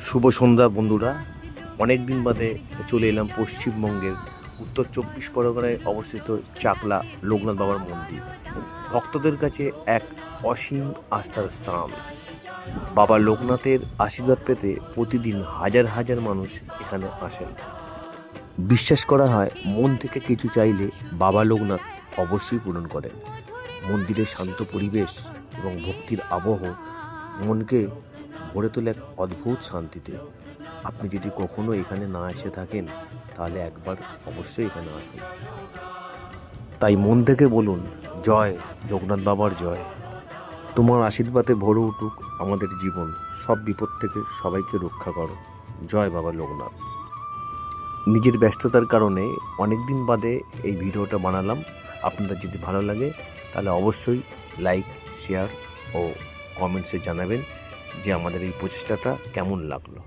শুভ সন্ধ্যা বন্ধুরা। অনেক দিন বাদে চলে এলাম পশ্চিমবঙ্গের উত্তর 24 পরগনায় অবস্থিত চাকলা লোকনাথ বাবার মন্দির। ভক্তদের কাছে এক অসীম আস্থার স্থান। বাবা লোকনাথের আশীর্বাদ পেতে প্রতিদিন হাজার হাজার মানুষ এখানে আসেন। বিশ্বাস করা হয় মন থেকে কিছু চাইলে বাবা লোকনাথ অবশ্যই পূরণ করেন। মন্দিরের শান্ত পরিবেশ এবং ভক্তির আবহ মনকে ভরে তোলে এক অদ্ভুত শান্তিতে। আপনি যদি কখনো এখানে না এসে থাকেন তাহলে একবার অবশ্যই এখানে আসুন। তাই মন থেকে বলুন, জয় লোকনাথ বাবার জয়। তোমার আশীর্বাদে ভরে উঠুক আমাদের জীবন, সব বিপদ থেকে সবাইকে রক্ষা করো। জয় বাবা লোকনাথ। নিজের ব্যস্ততার কারণে অনেক দিন বাদে এই ভিডিওটা বানালাম। আপনাদের যদি ভালো লাগে তাহলে অবশ্যই লাইক, শেয়ার ও কমেন্টসে জানাবেন যে আমাদের এই প্রচেষ্টাটা কেমন লাগলো।